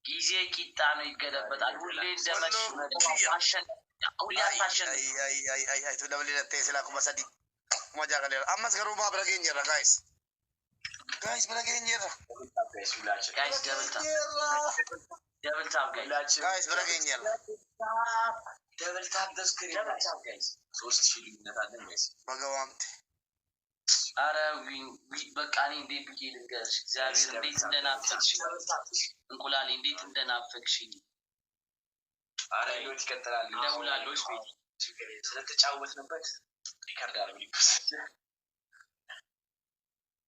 ጊዜ ቂጣ ነው ይገለበጣል። ሁሌ እንደመሽ ማሸን ሁሌ አታሸን አይ ተደብሊለት ስላ ኩመሰዲ ማጃ ገለ አማስ ገሩማ ብረገኝራ ጋይስ ብረገኝራ ጋይስ ደብል ታፕ ጋይስ ብረገኝራ ደብል ታፕ ደስክሪ ጋይስ 3000 ልዩነት አለን ጋይስ በገዋምት አረ በቃ እኔ እንዴት ብዬ ልንገርሽ እግዚአብሔር እንዴት እንደናፈቅሽ እንቁላሌ እንዴት እንደናፈቅሽኝ። አረ ይሉት ይቀጥላል ደውላለሁ ቤት ስለተጫወትንበት ሪከርድ አርግልኝ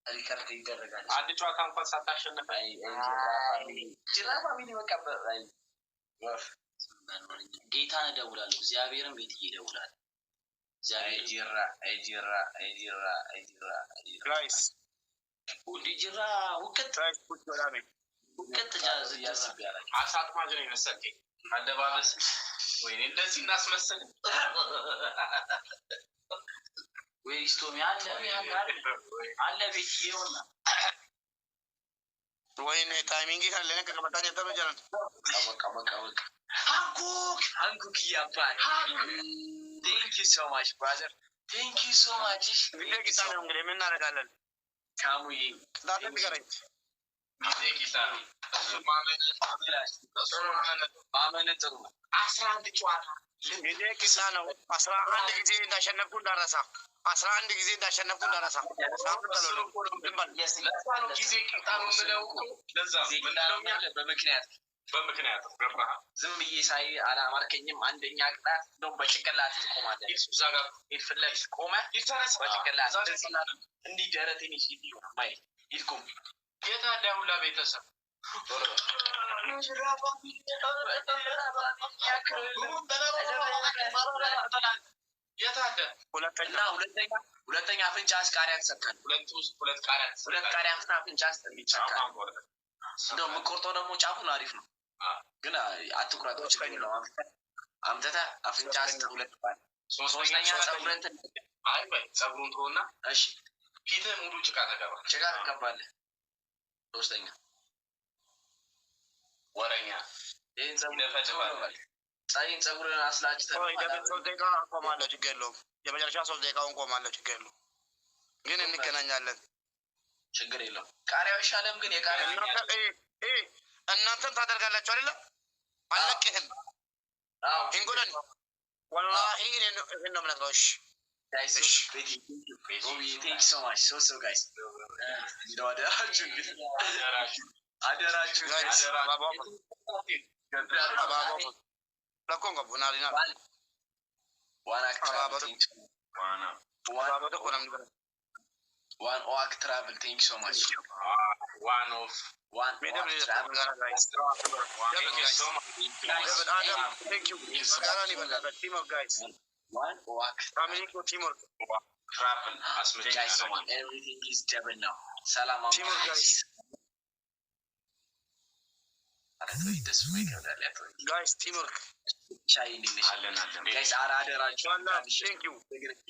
ሪከርድ ይደረጋል። አንድ ጨዋታ እንኳን ሳታሸንፍ አይ ጅራ ፋሚሊ መቀበል አይ ወፍ ጌታን እደውላለሁ እግዚአብሔርን ቤት እየደውላለሁ እግዚአብሔር ጅራ ጋይስ ጅራ ውቅት ውቅት ጃዝ ያስቢያለኝ አሳት ማጅን ይመስልኝ አለባበስ ወይኔ እንደዚህ እናስመስል ወይ ስቶሚ አለ ቤት ይሆና ወይኔ ታይሚንግ ካለነ ከመጣ ጀተሩ ጀራን በቃ ሃንኩክ ያባል thank you so much brother thank you so much ቪዲዮ ጊታ ነው እንግዲህ ምን እናደርጋለን ካሙይ ዳታ ቢገረኝ ቪዲዮ ጊታ ማመን ጥሩ 11 ጨዋታ ቪዲዮ ጊታ ነው 11 ጊዜ እንዳሸነፍኩ እንዳረሳ 11 ጊዜ እንዳሸነፍኩ እንዳረሳ ጊዜ ቂጣ ነው ምለው ለዛ ምንለው በምክንያት ገባ ዝም ብዬ ሳይ አላማርከኝም። አንደኛ ቅጣት ነው በጭንቅላት ትቆማለህ። እዛ ጋር ይፍለክ ቆመ ይተረስ በጭንቅላት እንዲህ ደረቴን ይሽዲው ማይ ይልኩም የታዳ ሁላ ቤተሰብ የታዳ ሁለተኛ አፍንጫ አስቃሪያ ተሰካል። ሁለት ቃሪያ አፍንጫ አስጠሚቻካል ነው የምቆርጠው። ደግሞ ጫፉን አሪፍ ነው ግን አትቁረጠው። ችግር የለውም። አምጥተህ አፍንጫ አስጥ ሁለት ባል ሶስተኛ ጸጉርን አይ በይ ጸጉሩን ተውና እሺ ፊትህ ሙሉ ጭቃ ተቀባለህ። ሶስተኛ ወረኛ ይሄን ጸጉርን አስላጭተህ ሶስት ደቂቃ ቆማለሁ። ችግር የለውም። የመጨረሻ 3 ደቂቃውን ቆማለሁ። ችግር የለውም ግን እንገናኛለን። ችግር የለውም። ቃሪያው ይሻለም ግን የቃሪያው እናንተም ታደርጋላችሁ አይደል? አለቅህም እንጎለን ወላሂ እኔ ነው ምናልባሽ guys thank you so much so guys አደራችሁ ለኮንጎ ቡናሊና One Oak Travel, thank you so much. One Oak Travel, guys. Thank you so much. Thank you. Team of guys. One Oak family teamwork. Travel. Guys, everything is double now. Salam teamwork guys. Guys, teamwork. Guys, አደራችሁ thank you.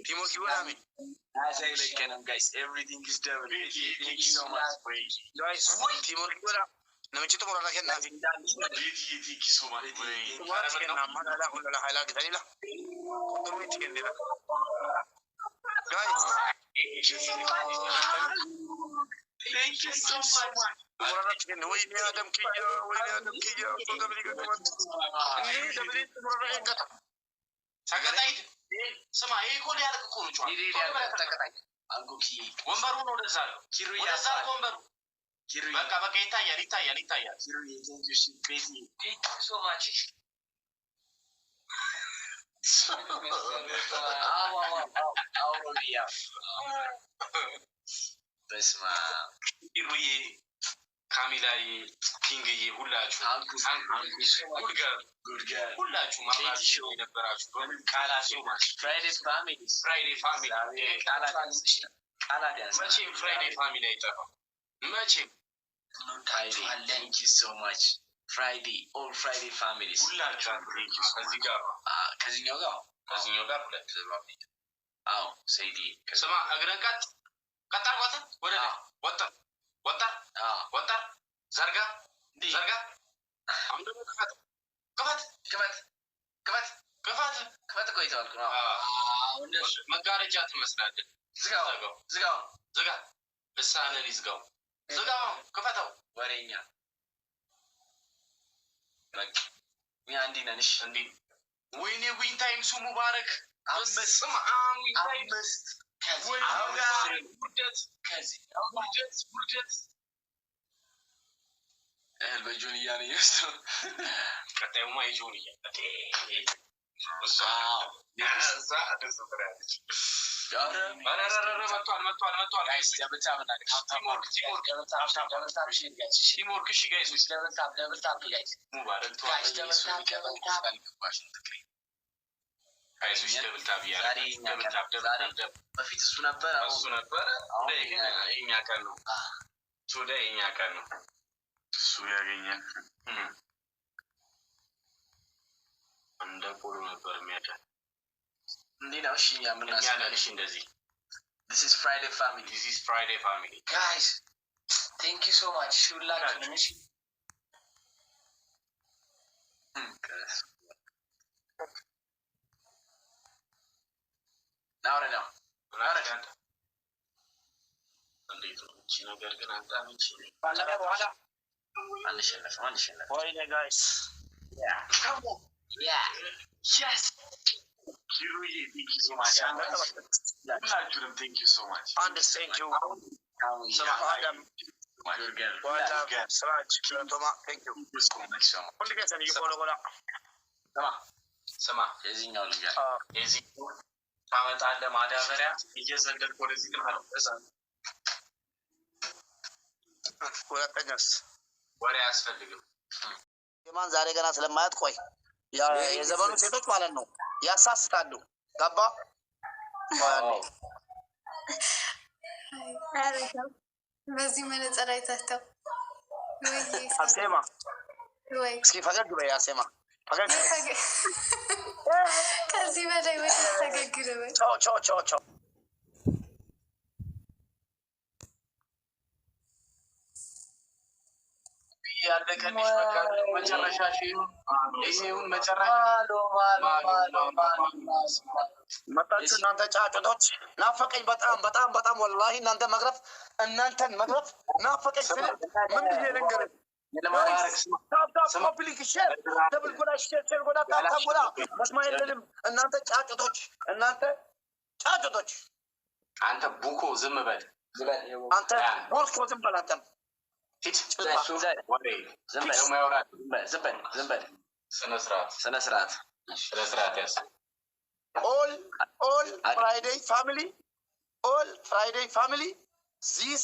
Teamwork ይወራሚ guys, everything is double. Thank you so much. Guys, teamwork ይወራ ነምጭቱ ሞራላ ከና thank you so much. ከና ማላላ ሁላ ኃይላ ግታይላ ቁጥሩት ከንዲላ guys thank you so much. ሞራላች ከነ ወይ ያደም ኪያ ሶደብሊ ገጥቷት እኔ ደብሊ ሞራላ ይቀጣ ተቀጣይ ስማ ይሄ ኮድ ያልክ እኮ ነው ጫው ተቀጣይ አንጎኪ ወንበሩ ነው ወደዛ ነው ኪሩያ ወደዛ ወንበሩ ኪሩያ በቃ ይታያል ኪሩያ ቴንክ ዩ so much በስማ ኪሩያ ካሚላይ ኪንግዬ ሁላችሁ ሁላችሁ ማማችሁ የነበራችሁ ቃላችሁ ፍራይዴ ፋሚሊ መቼም ፍራይዴ ፋሚሊ አይጠፋም መቼም thank you so much Friday all Friday families ሁላችሁ ከዚህኛው ጋር ሁለት አዎ ሰይዲ ስማ እግረን ቀጣር ወደ ወጣር ዘርጋ አሁን ደግሞ ክፈት ቆይተዋል መጋረጃ ትመስላለህ ዝጋ ልሳንህን ይዝጋው ክፈተው ወሬኛ እኛ እንዲህ ነን እሺ እንዲህ ወይኔ ዊን ታይም ሱ ሙባረክ አምስት ውርደት እህል በጆንያ ነው የሚወስደው ቀጣዩማ የጆንያ በፊት እሱ ነበር የእኛ ቀን ነው የእኛ ቀን ነው እሱ ያገኛል እንደ ፖሎ ነበር የሚያደርግ እንዲህ ነው እሺ እኛሽ እንደዚህ this is Friday family guys thank you so much ሁላችሁንም እሺ ነው እንዴት ነው እቺ ነገር ግን አንጣምጪ በኋላ አንሸነፍም ወይኔ ጋይስ come on yes ኪሩዬ thank you so much ሁላችሁንም thank you so much አንድ thank you አዳም ስራጅ ቶማ thank you ሁሉ ጊዜ ይቆለቆላ ስማ የዚህኛው ልጅ የዚህ ታመጣለህ ማዳበሪያ እየዘለልክ ወደዚህ ልማለህ ሁለተኛስ ወሬ አያስፈልግም የማን ዛሬ ገና ስለማያት ቆይ የዘመኑ ሴቶች ማለት ነው ያሳስታሉ ገባ በዚህ መነጽር አይታተው አሴማ ወይ እስኪ ፈገግ በይ አሴማ ፈገግ ከዚህ በላይ ወደ ተገግረ ወይ ቾ ያለቀልሽ በቃ መጨረሻሽ ይሁን መጨረሻ መጣችሁ እናንተ ጫጩቶች ናፈቀኝ በጣም ወላሂ እናንተን መግረፍ ናፈቀኝ ስለ ምን ብዬ ልንገርህ ፐብሊክ ሼር ደብል ጎዳ ሼር ጎዳ ታታም ጎዳ መስማ የለንም እናንተ ጫጩቶች አንተ ቡኮ ዝም በል አንተ ቦርኮ ዝም በል አንተም ዝም በል ስነ ስርዓት ያስ all Friday family this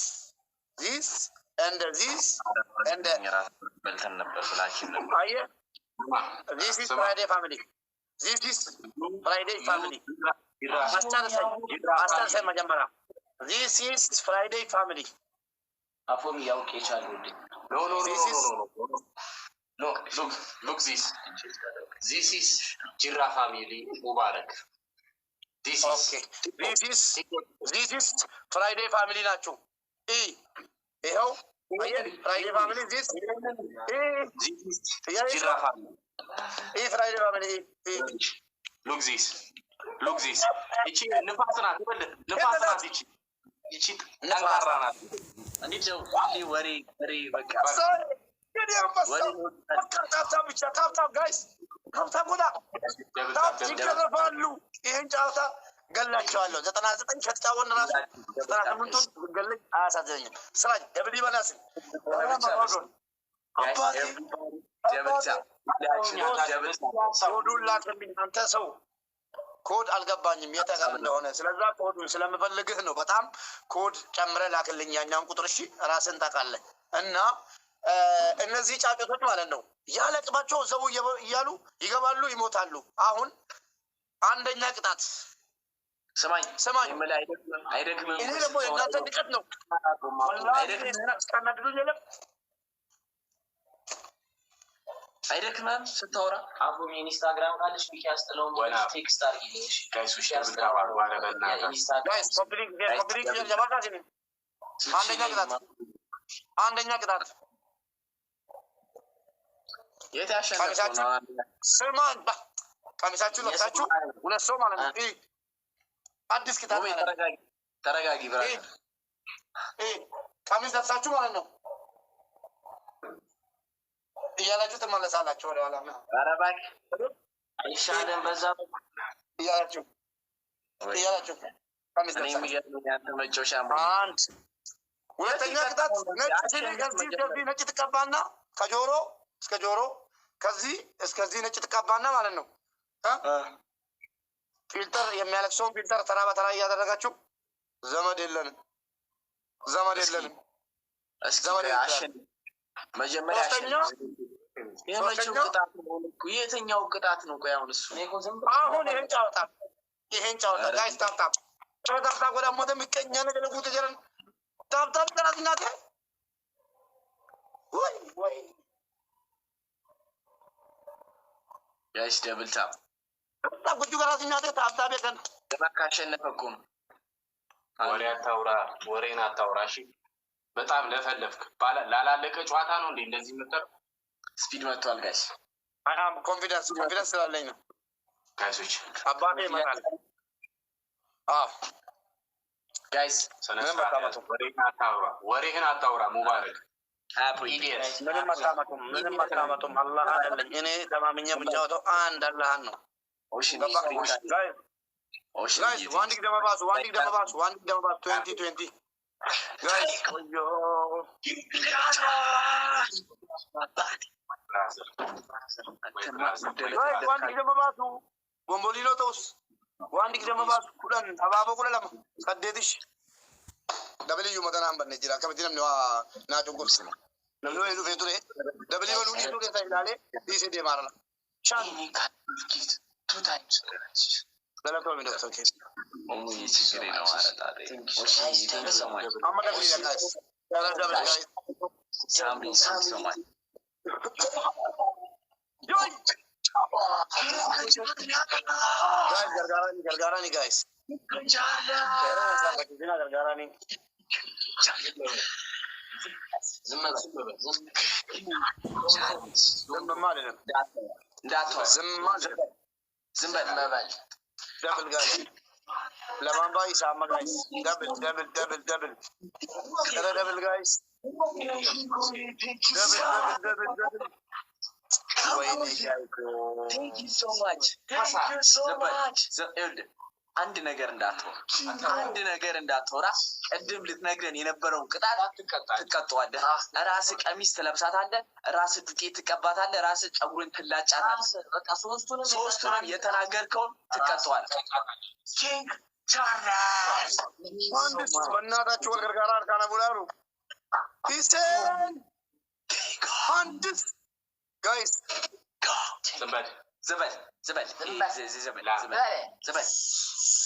and this and this is Friday family አስተርሰኝ መጀመሪያ this is Friday family አፎም ያውቅ ይቻላል no look this is Jirra family Mubarak this is Friday family ናችሁ ይሄው Friday family this Jirra family Friday family look this እቺ ንፋስ ናት ይቺ ጠንካራ ናት እንዴት ነው ወሬ በቃ ታፕታፕ ጋይስ ታፕታፕ ጎዳ ይገረፋሉ ይህን ጨዋታ ገላቸዋለሁ 99 ከተጫወትን ራሱ 98 ገለኝ አያሳዝነኝም ስራጅ ደብል ይበላስ ኮዱን ላክልኝ አንተ ሰው ኮድ አልገባኝም የተቀር እንደሆነ ስለዛ ኮዱን ስለምፈልግህ ነው በጣም ኮድ ጨምረህ ላክልኝ ያኛውን ቁጥር እሺ ራስን ታውቃለህ እና እነዚህ ጫጩቶች ማለት ነው ያለ አቅማቸው ዘቡ እያሉ ይገባሉ፣ ይሞታሉ። አሁን አንደኛ ቅጣት ስማኝ አይደክምም። እኔ ደግሞ የእናንተ ንቀት ነው። አይደክምም ስታወራ አቡም ኢንስታግራም ካለሽ ቢኪ ያስጥለው ቴክስት አድርጊልኝ። ጋይሶች ተባሉ አረበና ጋይስ ፐብሊክ ጀባካሲ አንደኛ ቅጣት የት ያሸነፈው? ስማን ቀሚሳችሁ ለብሳችሁ ሁለት ሰው ማለት ነው። አዲስ ቅጣት ተረጋጊ ብራዘር። ቀሚስ ለብሳችሁ ማለት ነው እያላችሁ ትመለሳላችሁ ወደ ኋላ። ኧረ እባክህ አይሻልም? በዛ እያላችሁ ቀሚስ ለብሳችሁ አንድ ሁለተኛ ቅጣት ነጭ ትቀባና ከጆሮ እስከ ጆሮ ከዚህ እስከዚህ ነጭ ትቀባና ማለት ነው። ፊልተር የሚያለቅሰውን ፊልተር ተራ በተራ እያደረጋችሁ ዘመድ የለንም። መጀመሪያ የትኛው ቅጣት ነው? ቆይ አሁን እሱ አሁን ይሄን ጫወታ ጋይስ ታፕታፕ ወደ ሞተ የሚቀኛ ነገር ጉት ጀረን ታፕታፕ ቀራት እናቴ ወይ ጋይስ ደብል ታፕ ጉጁ ቀራት እናቴ ታፕታፕ የከን ለማካሸነፍ እኮ ነው። ወሬን አታውራ። እሺ በጣም ለፈለፍክ ላላለቀ ጨዋታ ነው እንዴ እንደዚህ የምትለው? ስፒድ መጥቷል ጋይስ። አም ኮንፊደንስ ስላለኝ ነው ጋይሶች። አባቴ ይመጣል። ጋይስ ወሬህን አታውራ ሙባረክ። ምንም አታመጡም። አላህ አይደለም እኔ ተማምኜ የምጫወተው አንድ አላህን ነው። ጋይስ ዋንድ ደመባሱ 2020 ጋይስ ቆዮ ዋንድ ደመባሱ ቦምቦሊኖ ተውስ ዋንድ ደመባሱ ኩለን አባቦ ኩለለማ ሰደድሽ ደብልዩ መተናን በነ ጅራ ከመቲ ነምኒ ናጮ ጎብስ ነምኒ ወይዱ ፌቱሬ ደብልዩ ወሉኒ ቱ ከታ ይላሌ ዲሴ ደማራላ ሻን two times ለለቶ ምን ዶክተር ኬስ ችግር ነው አረጣጤ አማካ ጋይስ ሳምሪ ሶማች gargarani guys gargarani double guys laman bay sama guys double guys double Thank you so much. አንድ ነገር እንዳትወራ ቅድም ልትነግረን የነበረውን ቅጣት ትቀጣዋለህ። ራስህ ቀሚስ ትለብሳታለህ፣ ራስህ ዱቄት ትቀባታለህ፣ ራስህ ፀጉርን ትላጫታለህ። በቃ ሶስቱንም የተናገርከውን ትቀጣዋለህ። ኪንግ ቻርልስ በእናታችሁ ወልገርጋራ አርካና ቡላሩ ሂሴን አንድስ ጋይስ ዘበል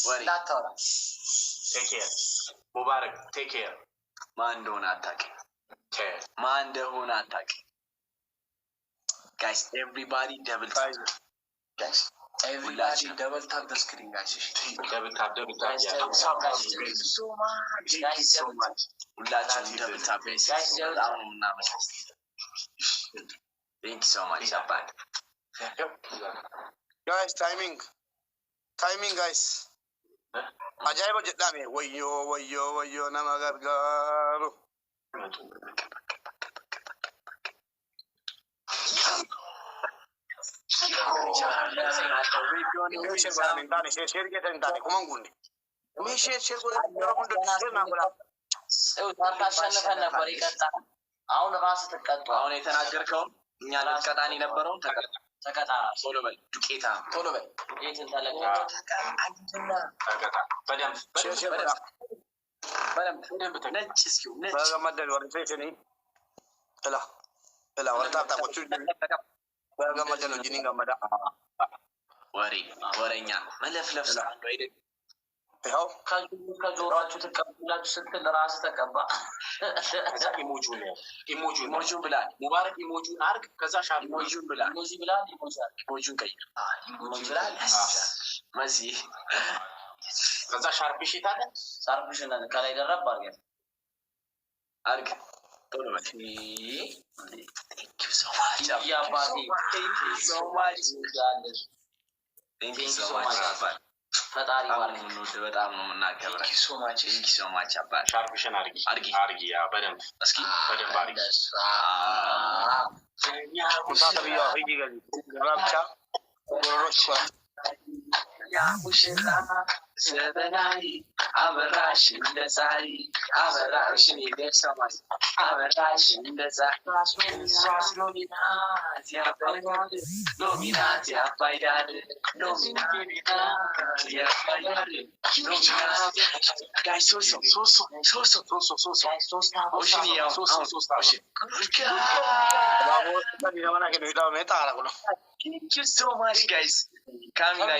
ወሬ ሙባረክ ቴክ ኬር ማን እንደሆነ አታውቅም። ጋይስ ኤቭሪባዲ ደብል ታፕ ጋይስ ኤቭሪባዲ ደብል ታፕ ዘ ስክሪን ጋይስ ደብል ታፕ ሁላችንም ደብል ታፕ ጋይስ በጣም እናመሰግናለን። Thank you so much, Abad. Guys, timing, guys. Ajaiba jedhame, wayyo, nama gargaaru. አሁን ራስ ተቀጣ። አሁን የተናገርከውን እኛ ለቀጣኒ ነበረውን ተቀጣ። ቶሎ በል ዱቄታ፣ ቶሎ በል የትን ተለቀቀ። ተቀጣ። በደምብ ነጭ እስኪው ነጭ በመደል ወርሴሽኒ لا ورطاب تاكو تشوف بقى ما جنو جنين قمدا ወሬኛ መለፍለፍ ሳንዶ አይደል ይኸው ከጆሮአችሁ ተቀብላችሁ ስትል ራስ ተቀባ ኢሞጁን ብላ ሙባረክ ኢሞጁን አርግ ከዛ ሻል ኢሞጁን ብላ ኢሞጁን ቀይር ኢሞጁን ብላ መሲ ከዛ ሻርፕሽ ታለ ሳርፕሽን ከላይ ደረብ አርግ ቶሎ በል ቴንክ ዩ ሶ ማች ያባቴ ቴንክ ዩ ሶ ማች ቴንክ ዩ ሶ ማች አባል ፈጣሪ ባርክ ነው በጣም ነው የምናከብረው ቴንክ ዩ ሶ ማች አባል ሻርፕሽን አርጊ ያ በደንብ እስኪ በደንብ አርጊ ሙሳተቢያ ሂጂ ገዚ ራብቻ ወሮሽ ያ ሙሽራ ሰበናይ አበራሽ እንደዛይ አበራሽ እንደሰማይ አበራሽ እንደዛይ ሎሚናት ያባይዳል ጋይ ሶሶ Thank you so much, guys. Kamila,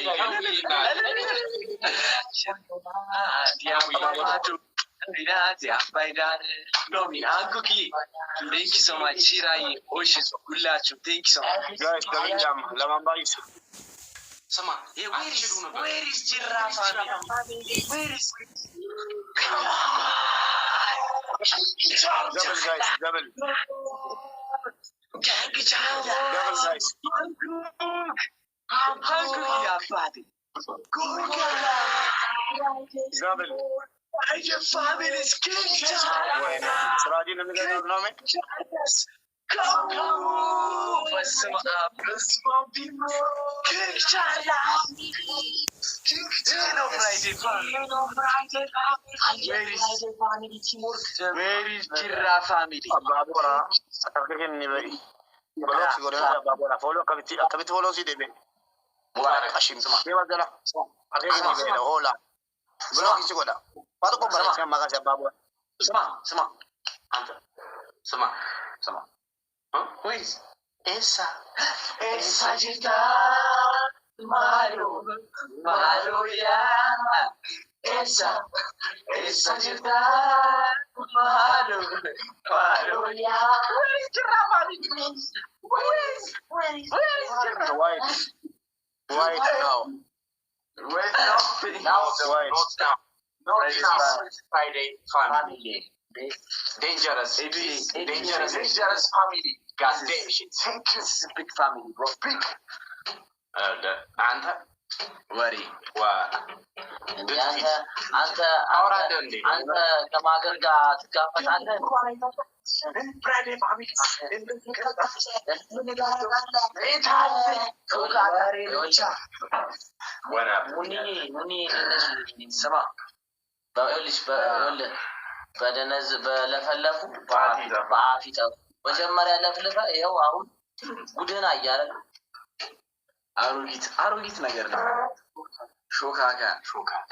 thank you so much. Shirai, Ocean, Gulachu, thank you so much. Guys, Sama, where is Giraffe family? Where is? Come on. double guys, double. Double guys. Double. Your family is king. Siraji ne mega no me. Come on. Where is Giraffe family? Babura, akhirnya ni beri. Bolok si goreng babura. Follow kabiti follow si debe. Mubarak Hashim. Dewa jala. Akhirnya ni beri. Hola. Bolok si goda. Patu ko barak siya maga siya babura. Sama. Anta. Sama. Who is? Esa jita. Malu ya. Esa jita. Malu ya. Where is Giraffe family? Where is Giraffe? White now. Where Now white. Not now. Friday family. Dangerous family. God damn shit. This is a big family, bro. Big. Anta Worry. አንተ ከማገር ጋር ትጋፈጣለህ Friday family. ስማ በደነዝ በለፈለፉ በአፍ ይጠሩ መጀመሪያ ለፍልፈ ይኸው አሁን ጉድህን አያለ አሮጊት ነገር ነው። ሾካካ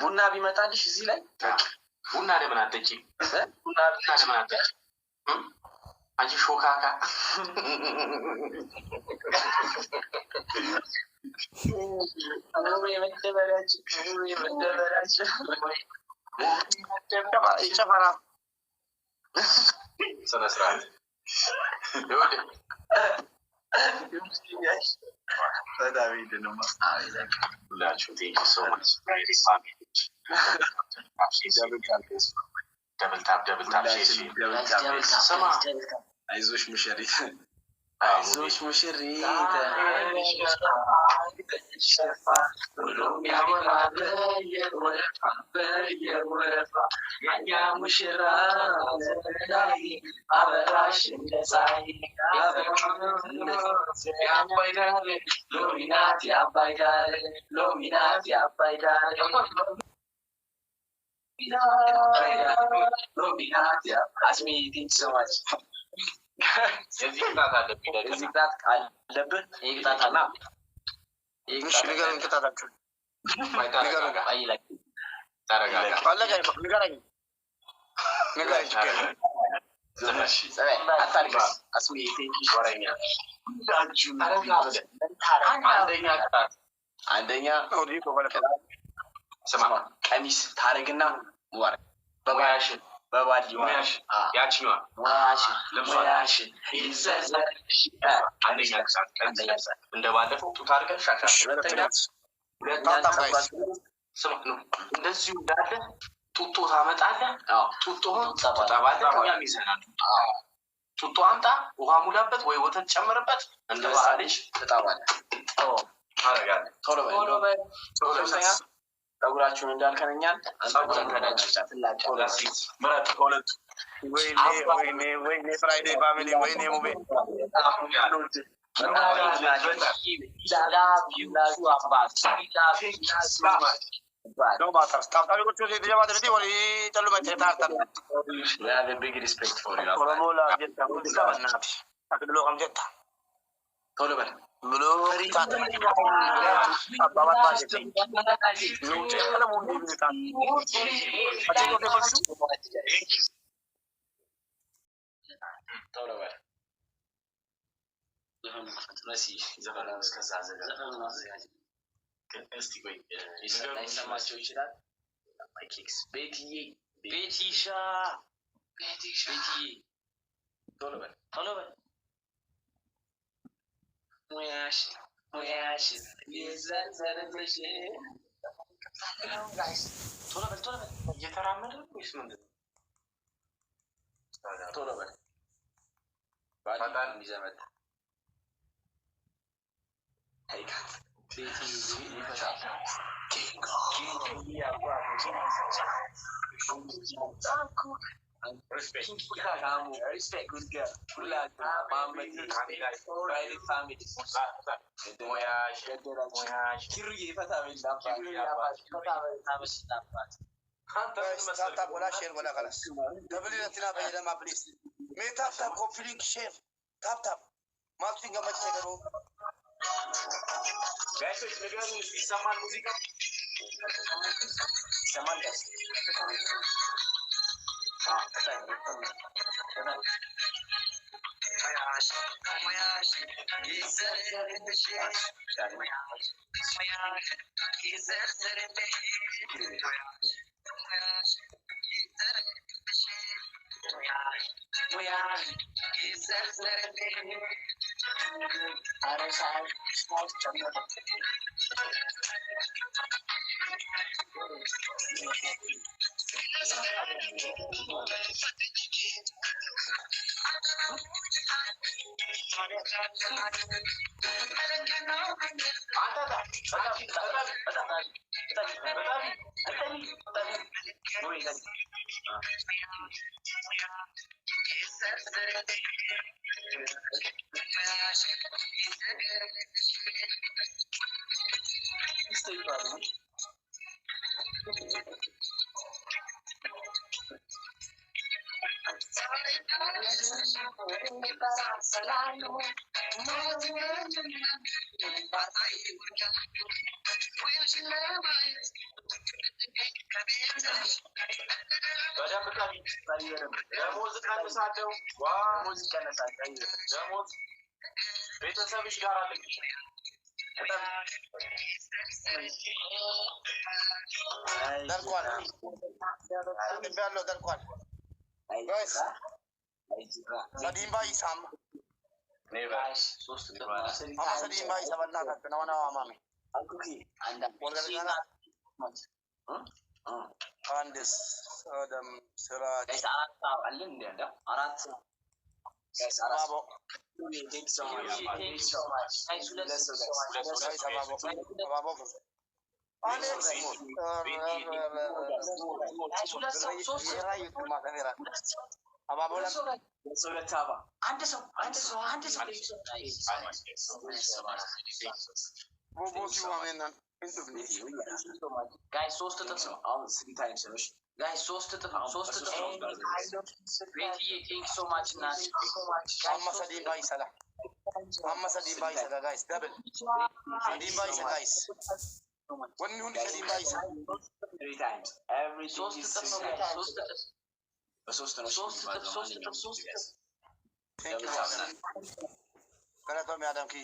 ቡና ቢመጣልሽ እዚህ ላይ ቡና ለምን አትጠጪ? ቡና ለምን አትጠጪ? አንቺ ሾካካ ይጨፈራ ስነ ስርዓት ሁላችሁ ቴንክ ሶ ማች ፋሚሊዎች ደብል ታፕ ስማ አይዞሽ ሙሽሪት የዚህ ቅጣት አለብኝ እዚህ ቅጣት አለብህ። ይሄ ቅጣት አለ። እሺ ንገረኝ። ቅጣታችሁ ተረጋጋ። ንገረኝ። አታልቅስ አስሚ ቴንኪ ወረኛ አንደኛ ስማ ቀሚስ ታረግና ሙባረክ በባያሽን በባዲ ሙያሽ ያቺዋ ሙያሽ ይዘዘር አንደኛ ክሳት ቀሚስ እንደባለፈው ጡት አድርገን ሻሻ ሁለተኛ ስማ ነው እንደዚሁ እንዳለ ጡጦ ታመጣለህ። ጡጦውን ተጠባለህ እኛም ይዘናል። ጡጦ አምጣ ውሃ ሙላበት ወይ ወተት ጨምርበት እንደ ባህልሽ ትጠባለህ። ታረጋለህ። ቶሎ በል ፀጉራችሁን እንዳልከነኛል ፀጉርን ተዳጭቻ ትላጫለህ። ምረጥ ከሁለቱ ወይኔ ፍራይዴ ፋሚሊ ወይኔ ሙቤ No matters. Stop having to say the other day or tell me that I have a big respect for you. Oromola Jetta. I can look on Jetta. Tolman. Blue Tat. About budgeting. No tell them only the time. I think what they want Tolman. እስቲ ቆይ ላይሰማቸው ይችላል። ማይክስ ቤትዬ ቤቲሻ ቤትዬ ቶሎ በል ሙያሽ የዘንዘረሽ ቶሎ በል እየተራመደ ወይስ ምንድን ነው? ቶሎ በል ባጣን ይዘመት አይካት Respect, good girl. Guys, ይሰማል ሙዚቃ ይሰማል ጋይስ ቤተሰብሽ ጋር አለች ደርቋል ሰዲምባ ይሳም ሰዲምባ ይሰበናታት ነውና ማሚ አንድስ ወደም ስራ አለን እንደ አራት ጋይ ሶስት እጥፍ ነው አሁን ስሪ ታይምስ ነው ጋይ ሶስት እጥፍ ቤትዬ ቴንክ ሶ ማች እና አማሰዲ ባይሰላ ጋይስ ደብል ሰዲ ባይሰ ጋይስ ወንኒ ሁሉ ሰዲ ባይሰ three times every ሶስት እጥፍ ነው ሶስት እጥፍ በሶስት ነው ሶስት ገለቶም ያዳምኪ